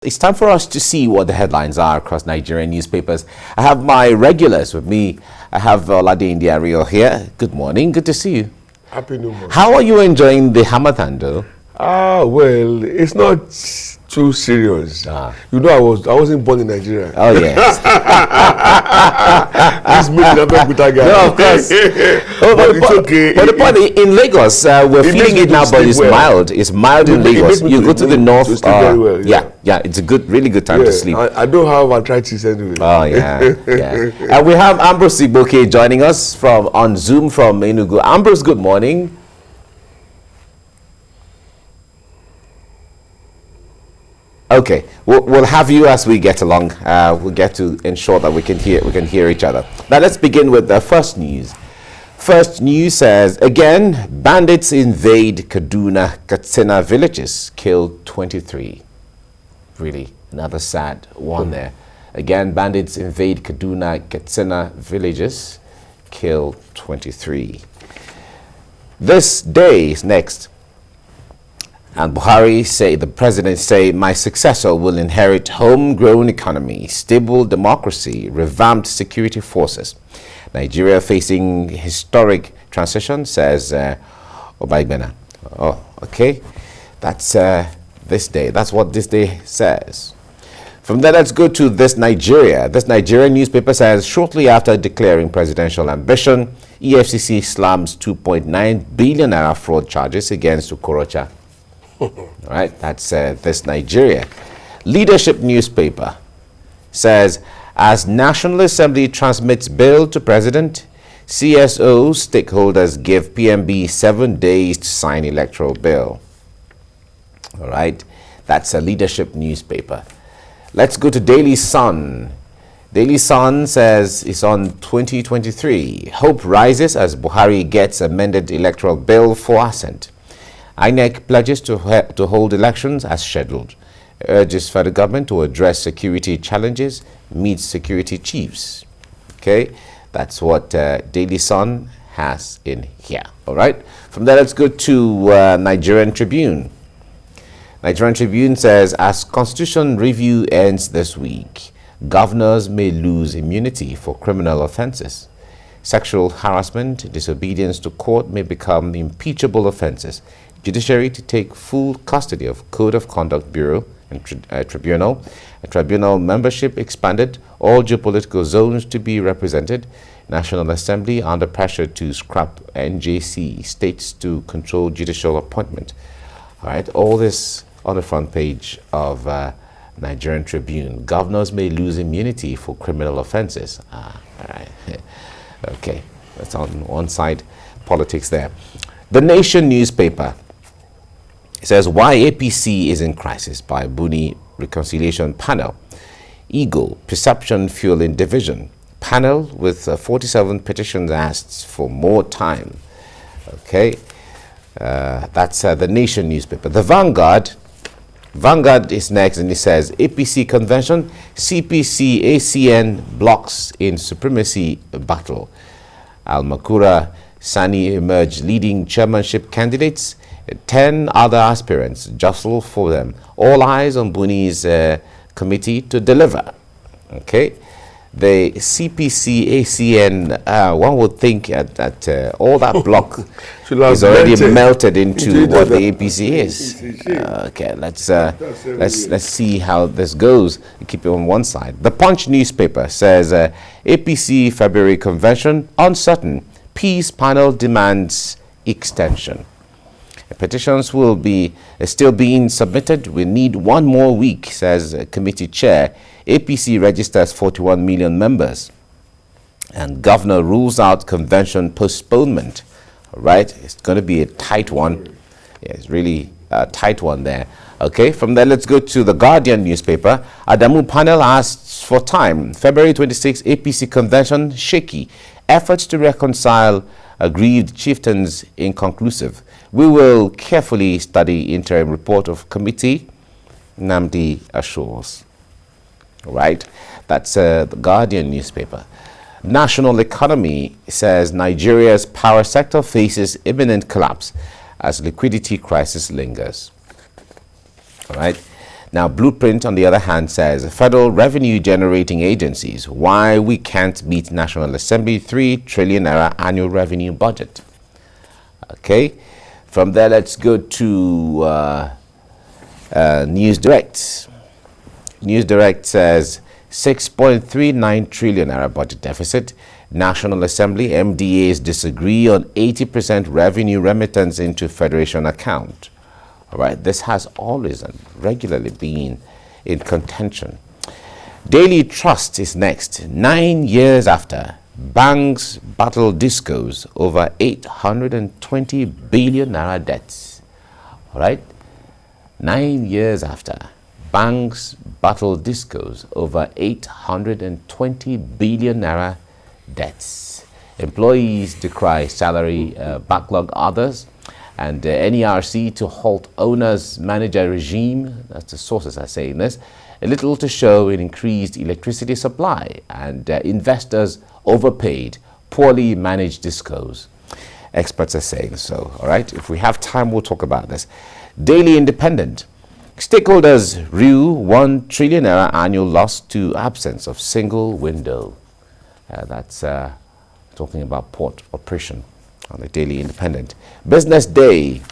It's time for us to see what the headlines are across Nigerian newspapers. I have my regulars with me. I have Oladeinde Ariyo here. Good morning. Good to see you. Happy New Month. How are you enjoying the Hamatan though? Well, it's not too serious. You know, I wasn't born in Nigeria. Oh yes. This meeting happened with that guy. No, of course. But it's okay. But the point in Lagos, we're feeling it now, but it's mild. It's mild in Lagos. You go to the north. Very well, yeah. It's a really good time to sleep. I don't have arthritis anyway. Oh yeah. And we have Ambrose Igboke joining us on Zoom from Enugu. Ambrose, good morning. Okay, we'll have you as we get along. We'll get to ensure that we can hear each other. Now let's begin with the first news. First news says, again, bandits invade Kaduna, Katsina villages, killed 23. Really, another sad one there. Again, bandits invade Kaduna, Katsina villages, killed 23. This day is next. And the president say, my successor will inherit homegrown economy, stable democracy, revamped security forces. Nigeria facing historic transition, says Ibrahim. Oh, okay. That's this day. That's what this day says. From there, let's go to this Nigeria. This Nigerian newspaper says, shortly after declaring presidential ambition, EFCC slams 2.9 billion naira fraud charges against Okorocha. All right, that's this Nigeria. Leadership newspaper says, as National Assembly transmits bill to President, CSO stakeholders give PMB 7 days to sign electoral bill. All right, that's a leadership newspaper. Let's go to Daily Sun. Daily Sun says it's on 2023. Hope rises as Buhari gets amended electoral bill for assent. INEC pledges to hold elections as scheduled, urges federal government to address security challenges, meets security chiefs. Okay, that's what Daily Sun has in here. All right, from there, let's go to Nigerian Tribune. Nigerian Tribune says, as constitution review ends this week, governors may lose immunity for criminal offenses. Sexual harassment, disobedience to court may become impeachable offenses. Judiciary to take full custody of Code of Conduct Bureau and Tribunal. Tribunal membership expanded. All geopolitical zones to be represented. National Assembly under pressure to scrap NJC. States to control judicial appointment. All right, all this on the front page of Nigerian Tribune. Governors may lose immunity for criminal offenses. All right. Okay, that's on one side. Politics there. The Nation newspaper. It says, why APC is in crisis by Buni Reconciliation Panel. Ego, perception fueling division. Panel with 47 petitions asks for more time. Okay, that's the Nation newspaper. The Vanguard is next, and it says, APC convention, CPC, ACN blocks in supremacy battle. Al-Makura Sani emerged leading chairmanship candidates. 10 other aspirants jostle for them. All eyes on Buni's committee to deliver. Okay, the CPC ACN. One would think that all that block is already melted into what the APC is. Okay, let's see how this goes. Keep it on one side. The Punch newspaper says APC February convention uncertain. Peace panel demands extension. Petitions will be still being submitted. We need one more week, says committee chair. APC registers 41 million members. And governor rules out convention postponement. All right, it's going to be a tight one. Yeah, it's really a tight one there. Okay, from there, let's go to the Guardian newspaper. Adamu panel asks for time. February 26, APC convention shaky. Efforts to reconcile aggrieved chieftains inconclusive. We will carefully study interim report of committee, Namdi assures. Right, that's the Guardian newspaper. National Economy says Nigeria's power sector faces imminent collapse as liquidity crisis lingers. All right, Now, Blueprint, on the other hand, says federal revenue generating agencies, why we can't meet National Assembly 3 trillion naira annual revenue budget. Okay, from there, let's go to News Direct. News Direct says 6.39 trillion naira budget deficit. National Assembly MDAs disagree on 80% revenue remittance into Federation account. All right, this has always and regularly been in contention. Daily Trust is next. 9 years after, banks battle discos over 820 billion naira debts. All right, 9 years after, banks battle discos over 820 billion naira debts. Employees decry salary backlog others, and NERC to halt owners' manager regime. That's the sources are saying this. A little to show in increased electricity supply, and investors overpaid, poorly managed discos. Experts are saying so. All right, if we have time, we'll talk about this. Daily Independent. Stakeholders rue 1 trillion naira annual loss to absence of single window. That's talking about port operation on the Daily Independent. Business Day.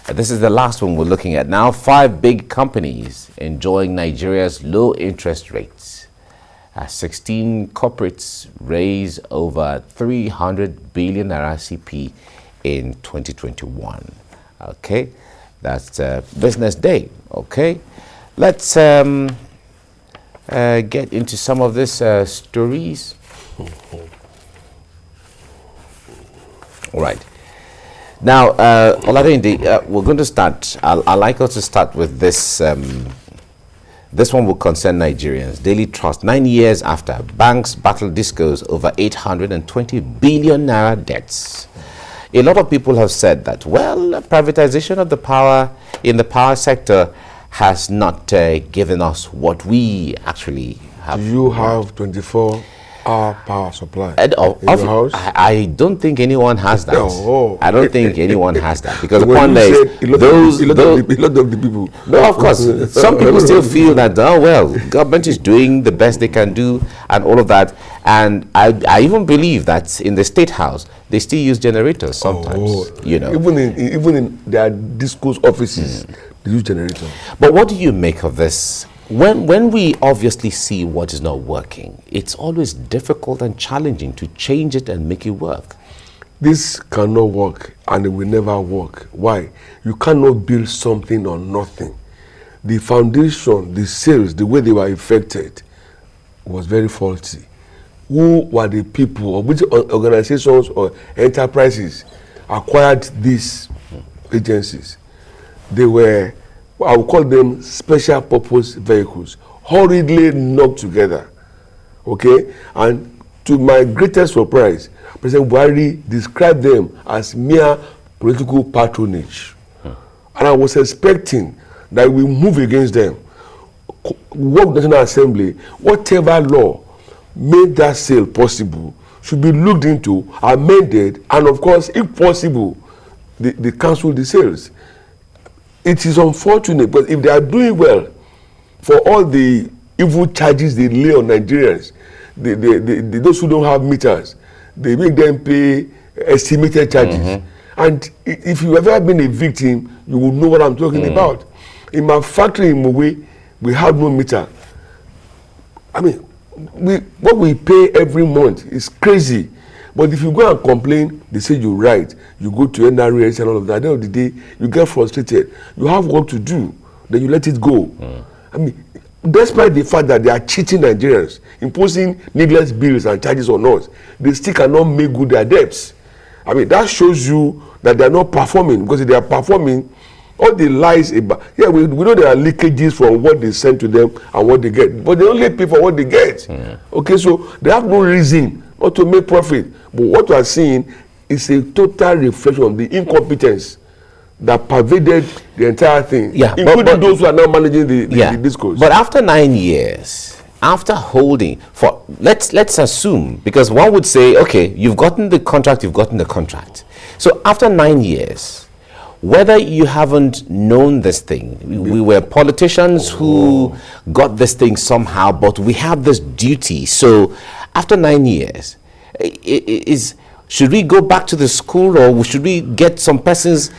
This is the last one we're looking at now. 5 big companies enjoying Nigeria's low interest rates. 16 corporates raise over 300 billion naira CP in 2021. Okay, that's Business Day. Okay, let's get into some of these stories. All right. Now, Oladeinde, we're going to start. I'd like us to start with this. This one will concern Nigerians. Daily Trust. 9 years after, banks battle discos over 820 billion naira debts. A lot of people have said that, well, privatization of the power in the power sector has not given us what we actually have. Do you have 24-hour power supply in your house? I don't think anyone has that. I don't think anyone has that, because upon there is a lot of the people. No, of course, some people still feel that, oh well, government is doing the best they can do and all of that. And I even believe that in the State House they still use generators sometimes. You know, even in their discourse offices, they use generators. But what do you make of this? When we obviously see what is not working, it's always difficult and challenging to change it and make it work. This cannot work, and it will never work. Why? You cannot build something on nothing. The foundation, the sales, the way they were affected was very faulty. Who were the people, or which organizations or enterprises acquired these agencies? They were, I would call them special purpose vehicles, hurriedly knocked together. Okay? And to my greatest surprise, President Buhari described them as mere political patronage. And I was expecting that we move against them. Work National Assembly, whatever law made that sale possible should be looked into, amended, and of course, if possible, they cancel the sales. It is unfortunate, but if they are doing well, for all the evil charges they lay on Nigerians, those who don't have meters, they make them pay estimated charges. And if you've ever been a victim, you will know what I'm talking about. In my factory in Mowe, we have no meter. I mean, what we pay every month is crazy. But if you go and complain, they say you're right. You go to NRS and all of that. At the end of the day, you get frustrated. You have work to do, then you let it go. I mean, despite the fact that they are cheating Nigerians, imposing needless bills and charges on us, they still cannot make good their debts. I mean, that shows you that they are not performing, because if they are performing, all the lies about, we know there are leakages from what they send to them and what they get, but they only pay for what they get. Okay, so they have no reason not to make profit. But what we are seeing is a total reflection of the incompetence that pervaded the entire thing, including those who are now managing the discourse. But after 9 years, after holding for, let's assume, because one would say, okay, you've gotten the contract. So after 9 years, whether you haven't known this thing. We were politicians who got this thing somehow, but we have this duty. So after 9 years, should we go back to the school, or should we get some persons,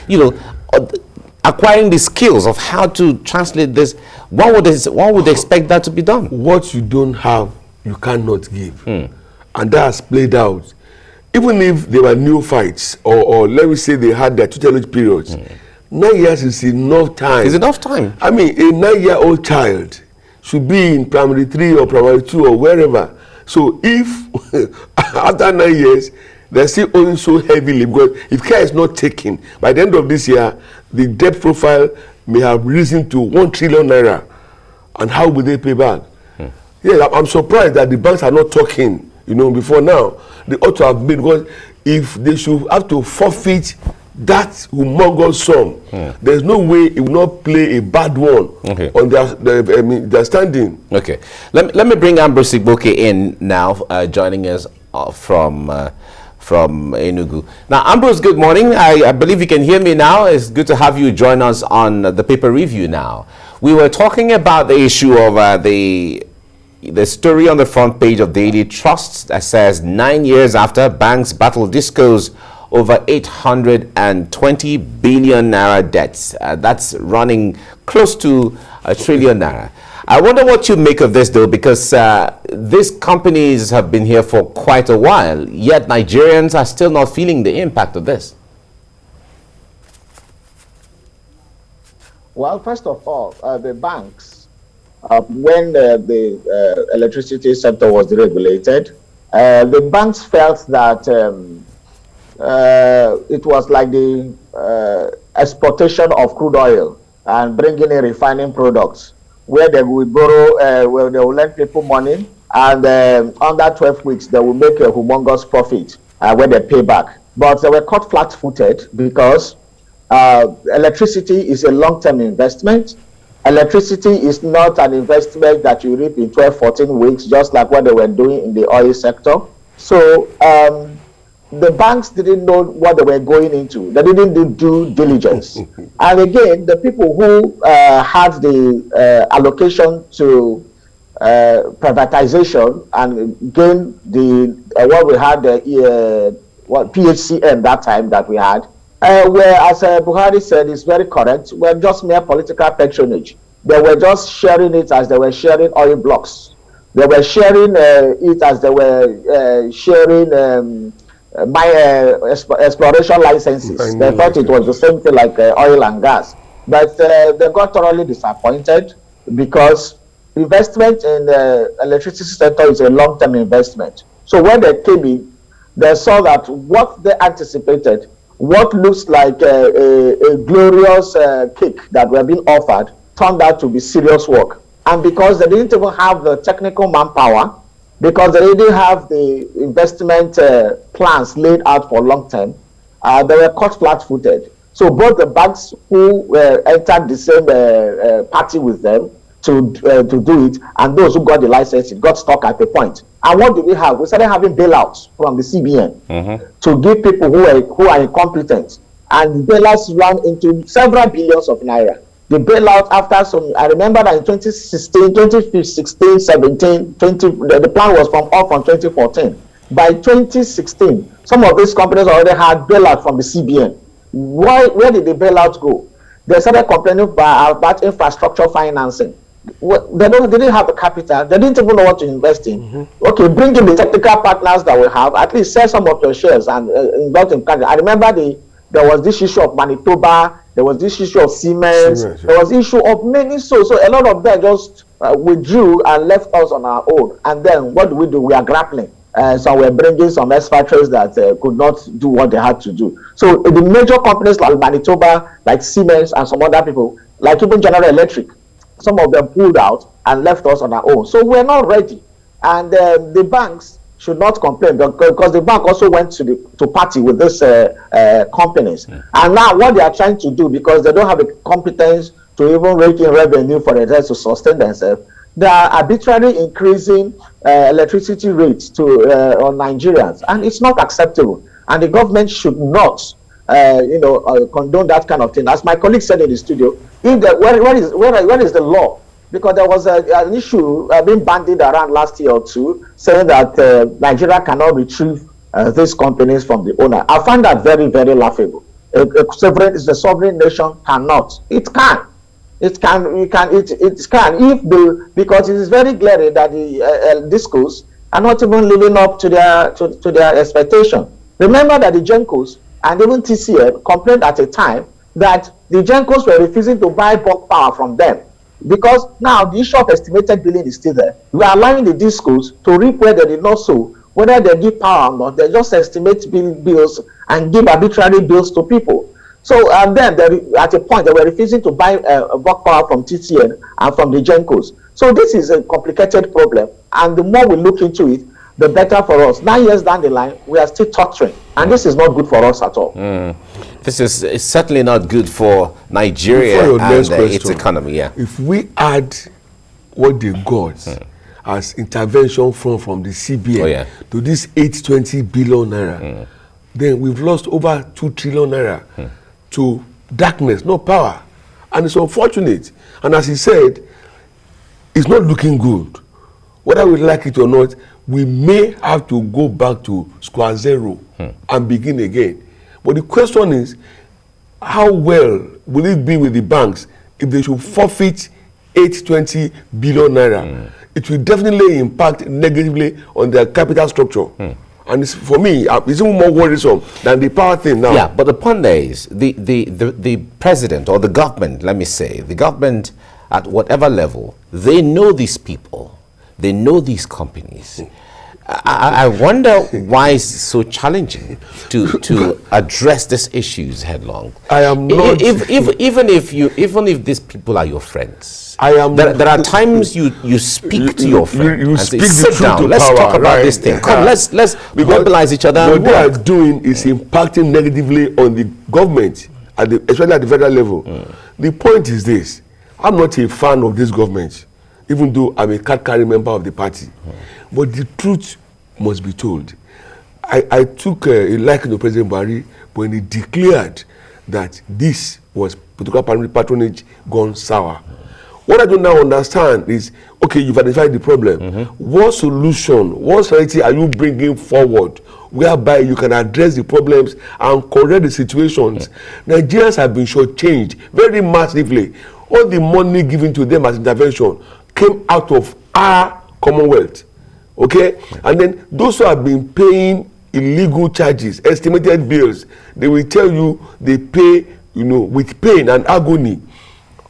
acquiring the skills of how to translate this? One would expect that to be done. What you don't have, you cannot give. And that has played out. Even if there were new fights, or let me say they had their tutelage periods, 9 years is enough time. It's enough time. I mean, a 9-year-old child should be in primary 3 or primary 2 or wherever. So if after 9 years, they're still owing so heavily, because if care is not taken, by the end of this year, the debt profile may have risen to 1 trillion naira. And how will they pay back? Yeah, I'm surprised that the banks are not talking, before now. They ought to have made, because if they should have to forfeit that humongous sum, there's no way it will not play a bad one on their standing. Okay. Let me bring Ambrose Igboke in now, joining us from Enugu. Now, Ambrose, good morning. I believe you can hear me now. It's good to have you join us on the paper review now. We were talking about the issue of the story on the front page of Daily Trust that says 9 years after, banks battle discos over 820 billion naira debts. That's running close to 1 trillion naira. I wonder what you make of this, though, because these companies have been here for quite a while, yet Nigerians are still not feeling the impact of this. Well, first of all, the banks, when the electricity sector was deregulated, the banks felt that it was like the exportation of crude oil and bringing in refining products, where they will borrow, where they will lend people money, and under 12 weeks, they will make a humongous profit when they pay back. But they were caught flat-footed because electricity is a long-term investment. Electricity is not an investment that you reap in 12, 14 weeks, just like what they were doing in the oil sector. So the banks didn't know what they were going into. They didn't do due diligence. And again, the people who had the allocation to privatization and gain the what we had, PHCN that time that we had, where, as Buhari said, is very correct, were just mere political patronage. They were just sharing it as they were sharing oil blocks. They were sharing it as they were sharing exploration licenses. They thought it was the same thing like oil and gas. But they got thoroughly disappointed, because investment in the electricity sector is a long-term investment. So when they came in, they saw that what they anticipated, what looks like a glorious cake that were being offered, turned out to be serious work. And because they didn't even have the technical manpower, because they didn't have the investment plans laid out for long term, they were caught flat-footed. So both the banks who entered the same party with them to do it, and those who got the license, got stuck at a point. And what do we have? We started having bailouts from the CBN to give people who are incompetent. And the bailouts ran into several billions of naira. The bailout after some, I remember that in 2016, 2016, 17, 20, the plan was from 2014. By 2016, some of these companies already had bailout from the CBN. Where did the bailout go? They started complaining about infrastructure financing. They didn't have the capital. They didn't even know what to invest in. Okay, bring in the technical partners that we have. At least sell some of your shares and invest in Canada. I remember there was this issue of Manitoba. There was this issue of Siemens. There was issue of many. So a lot of them just withdrew and left us on our own. And then what do? We are grappling. So we're bringing some expatriates that could not do what they had to do. So the major companies like Manitoba, like Siemens, and some other people, like even General Electric, some of them pulled out and left us on our own. So we're not ready. And the banks should not complain, because the bank also went to party with these companies. And now what they are trying to do, because they don't have the competence to even rake in revenue for themselves to sustain themselves, they are arbitrarily increasing electricity rates on Nigerians, and it's not acceptable. And the government should not condone that kind of thing. As my colleague said in the studio, where is the law? Because there was an issue being bandied around last year or two, saying that Nigeria cannot retrieve these companies from the owner. I find that very, very laughable. The sovereign nation cannot. It can. It can. Because it is very glaring that the discos are not even living up to their expectation. Remember that the Gencos and even TCL complained at a time that the Gencos were refusing to buy bulk power from them. Because now the issue of estimated billing is still there. We are allowing the discos to reap where they did not sow. Whether they give power or not, they just estimate bills and give arbitrary bills to people. So then at a point they were refusing to buy bulk power from TCN and from the Gencos. So this is a complicated problem, and the more we look into it, the better for us. 9 years down the line, we are still tottering, and this is not good for us at all. This is certainly not good for Nigeria and its economy. Yeah. If we add what they got as intervention from the CBN to this 820 billion naira, then we've lost over 2 trillion naira to darkness, no power. And it's unfortunate. And as he said, it's not looking good. Whether we like it or not, we may have to go back to square zero and begin again. But the question is, how well will it be with the banks if they should forfeit 820 billion naira? It will definitely impact negatively on their capital structure. And for me, it's even more worrisome than the power thing now. Yeah, but the point there is, the president or the government, let me say, the government at whatever level, they know these people, they know these companies. I wonder why it's so challenging to address these issues headlong. I am not. Even if these people are your friends, there are times you speak to your friend you and speak say, sit down, to let's power, talk about right? this thing. Come, let's mobilize each other. What they are doing is impacting negatively on the government, especially at the federal level. The point is this: I'm not a fan of this government, even though I'm a card-carrying member of the party. But the truth must be told. I took a liking to President Buhari when he declared that this was political patronage gone sour. What I don't now understand is, okay, you've identified the problem. What solution, what strategy are you bringing forward whereby you can address the problems and correct the situations? Nigerians have been shortchanged very massively. All the money given to them as intervention came out of our Commonwealth. Okay? And then those who have been paying illegal charges, estimated bills, they will tell you they pay, with pain and agony.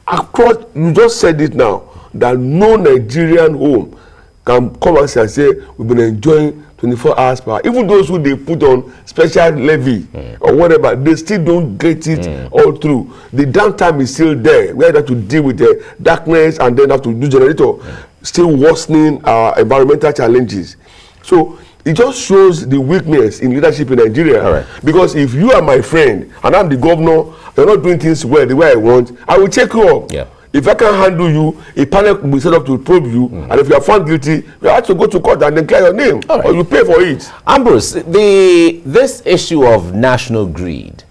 Across, you just said it now, that no Nigerian home can come out and say, we've been enjoying 24 hours power. Even those who they put on special levy or whatever, they still don't get it all through. The downtime is still there. We have to deal with the darkness and then have to do generator, still worsening our environmental challenges. So it just shows the weakness in leadership in Nigeria. Right. Because if you are my friend and I'm the governor, you're not doing things well the way I want, I will check you up. Yeah. If I can't handle you, a panel will be set up to probe you, and if you are found guilty, you have to go to court and then clear your name, or you pay for it. Ambrose, this issue of national greed,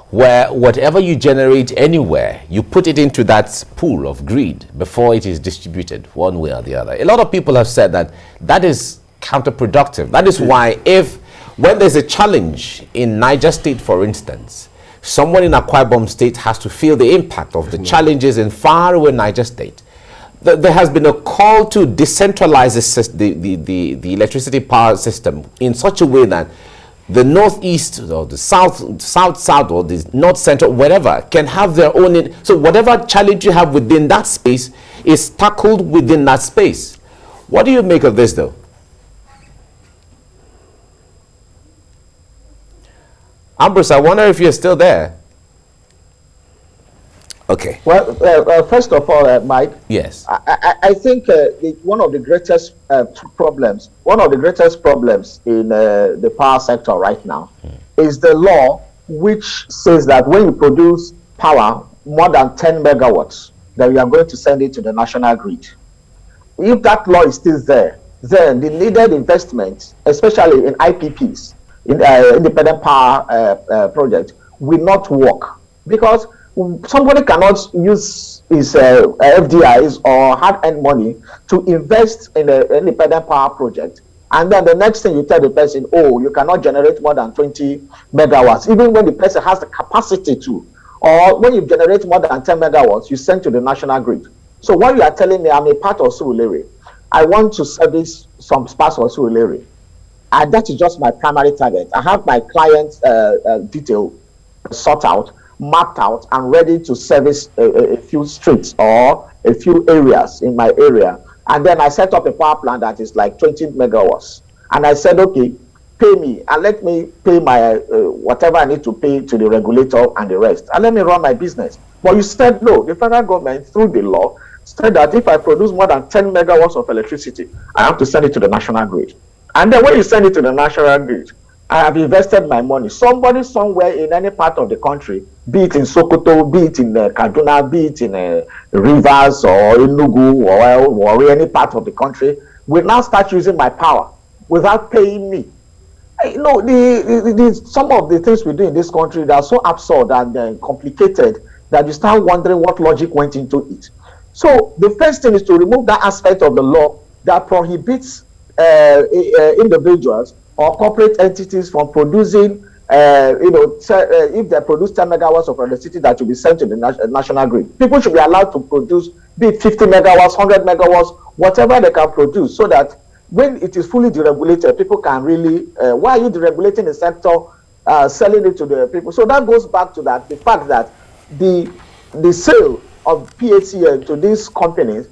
where whatever you generate anywhere, you put it into that pool of greed before it is distributed one way or the other. A lot of people have said that is counterproductive. That is why when there's a challenge in Niger State, for instance, someone in Akwa Ibom State has to feel the impact of the challenges in faraway Niger State. There has been a call to decentralize the electricity power system in such a way that the northeast or the south or the north central, whatever, can have their own. So whatever challenge you have within that space is tackled within that space. What do you make of this, though? Ambrose, I wonder if you're still there. Okay. Well, first of all, Mike. Yes. I think one of the greatest problems in the power sector right now is the law which says that when you produce power more than 10 megawatts, that you are going to send it to the national grid. If that law is still there, then the needed investment, especially in IPPs, in independent power project, will not work, because somebody cannot use his FDIs or hard-earned money to invest in an independent power project, and then the next thing you tell the person, oh, you cannot generate more than 20 megawatts, even when the person has the capacity to. Or when you generate more than 10 megawatts, you send to the national grid. So what you are telling me, I'm a part of Surulere, I want to service some parts of Surulere, and that is just my primary target. I have my client's detail sought out, mapped out, and ready to service a few streets or a few areas in my area. And then I set up a power plant that is like 20 megawatts. And I said, okay, pay me and let me pay my whatever I need to pay to the regulator and the rest, and let me run my business. But you said no. The federal government, through the law, said that if I produce more than 10 megawatts of electricity, I have to send it to the national grid. And then when you send it to the national grid, I have invested my money. Somebody somewhere in any part of the country, be it in Sokoto, be it in Kaduna, be it in Rivers or Enugu or any part of the country, will now start using my power without paying me. You know, some of the things we do in this country that are so absurd and complicated that you start wondering what logic went into it. So the first thing is to remove that aspect of the law that prohibits individuals or corporate entities from producing, if they produce 10 megawatts of electricity that will be sent to the national grid. People should be allowed to produce, be it 50 megawatts, 100 megawatts, whatever they can produce, so that when it is fully deregulated, people can really, why are you deregulating the sector, selling it to the people? So that goes back to that, the fact that the sale of PHCN to these companies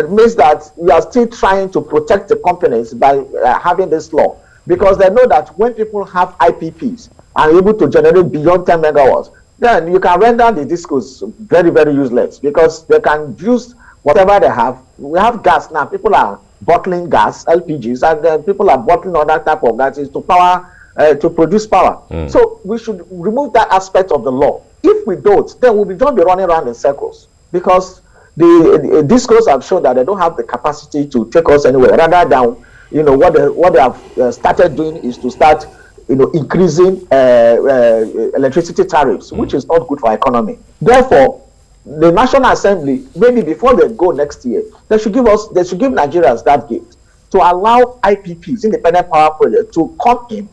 means that we are still trying to protect the companies by having this law, because they know that when people have IPPs and are able to generate beyond 10 megawatts, then you can render the discos very, very useless, because they can use whatever they have. We have gas now. People are bottling gas, LPGs, and then people are bottling other type of gases to power, to produce power. So we should remove that aspect of the law. If we don't, then we'll just be running around in circles, because the discourse have shown that they don't have the capacity to take us anywhere. Rather than, what they have started doing is to start, increasing electricity tariffs, which is not good for our economy. Therefore, the National Assembly, maybe before they go next year, they should give Nigerians that gift to allow IPPs, independent power projects, to come in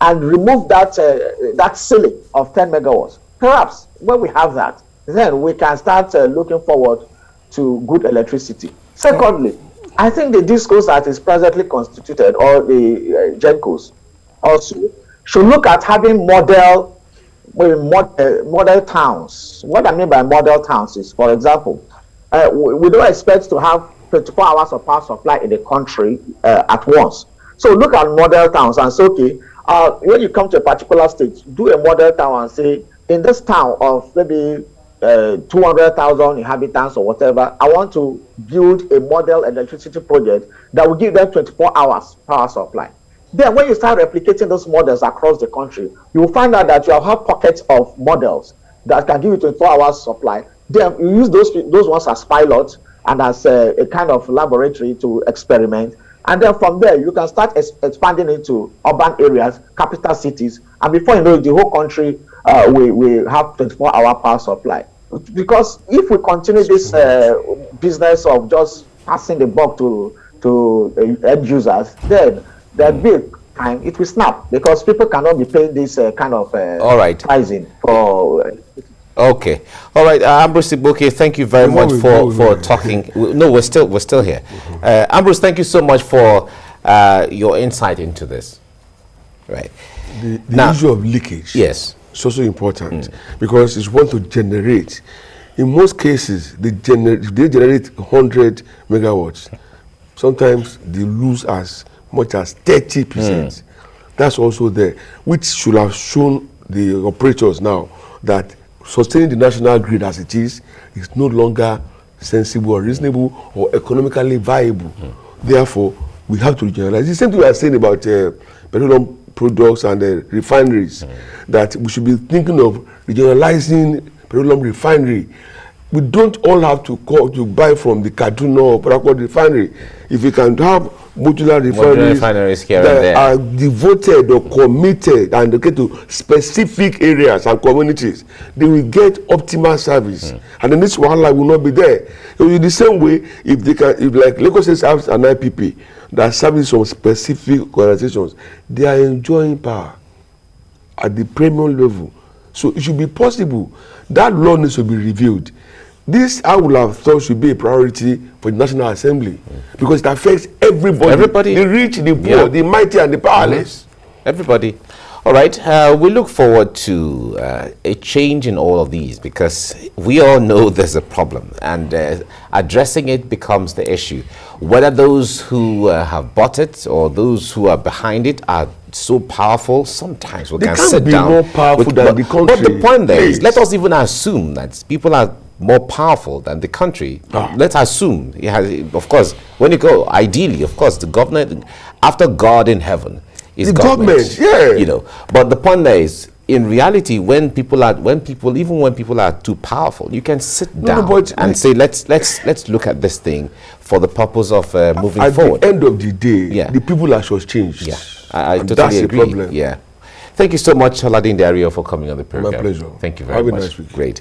and remove that ceiling of 10 megawatts. Perhaps when we have that, then we can start looking forward to good electricity. Secondly, I think the discourse that is presently constituted, or the GENCOs, also should look at having model towns. What I mean by model towns is, for example, we don't expect to have 24 hours of power supply in the country at once. So look at model towns and say, okay, when you come to a particular state, do a model town and say, in this town of maybe 200,000 inhabitants or whatever, I want to build a model electricity project that will give them 24 hours power supply. Then when you start replicating those models across the country, you will find out that you have pockets of models that can give you 24 hours supply. Then you use those ones as pilots and as a kind of laboratory to experiment. And then from there, you can start expanding into urban areas, capital cities, and before you know it, the whole country we have 24-hour power supply. Because if we continue this business of just passing the buck to end users, then there'll be a time it will snap, because people cannot be paying this kind of pricing for. Okay, all right, Ambrose Igboke, thank you very much for talking. No, we're still here. Ambrose, thank you so much for your insight into this. Right. The issue of leakage. Yes. It's also important because it's want to generate. In most cases, they generate 100 megawatts. Sometimes they lose as much as 30%. That's also there, which should have shown the operators now that sustaining the national grid as it is no longer sensible or reasonable or economically viable. Therefore, we have to regionalize. The same thing we are saying about petroleum products and refineries, that we should be thinking of regionalizing petroleum refinery. We don't all have to buy from the Kaduna or Port Harcourt refinery. If we can have modular refineries here and that there are devoted or committed and they get to specific areas and communities, they will get optimal service. And then this wahala will not be there. So in the same way, if they can, if like Lagos State has an IPP that serves some specific organizations, they are enjoying power at the premium level. So it should be possible. That law needs to be reviewed. This, I would have thought, should be a priority for the National Assembly because it affects everybody. The rich, the poor, the mighty, and the powerless. Everybody. All right. We look forward to a change in all of these because we all know there's a problem, and addressing it becomes the issue. Whether those who have bought it or those who are behind it are so powerful, sometimes we can sit down. They can't be more powerful than the country. But the point there is, let us even assume that people are more powerful than the country. Let's assume, of course, when you go, ideally, of course, the government, after God in heaven, is the government. Yeah. You know, but the point there is, in reality, when people are too powerful, you can sit down and say, let's look at this thing for the purpose of moving forward. At the end of the day, the people are shortchanged. Yeah, I totally that's agree. The problem. Yeah. Thank you so much, Oladeinde Ariyo, for coming on the program. My pleasure. Thank you very much. Have a nice week. Great.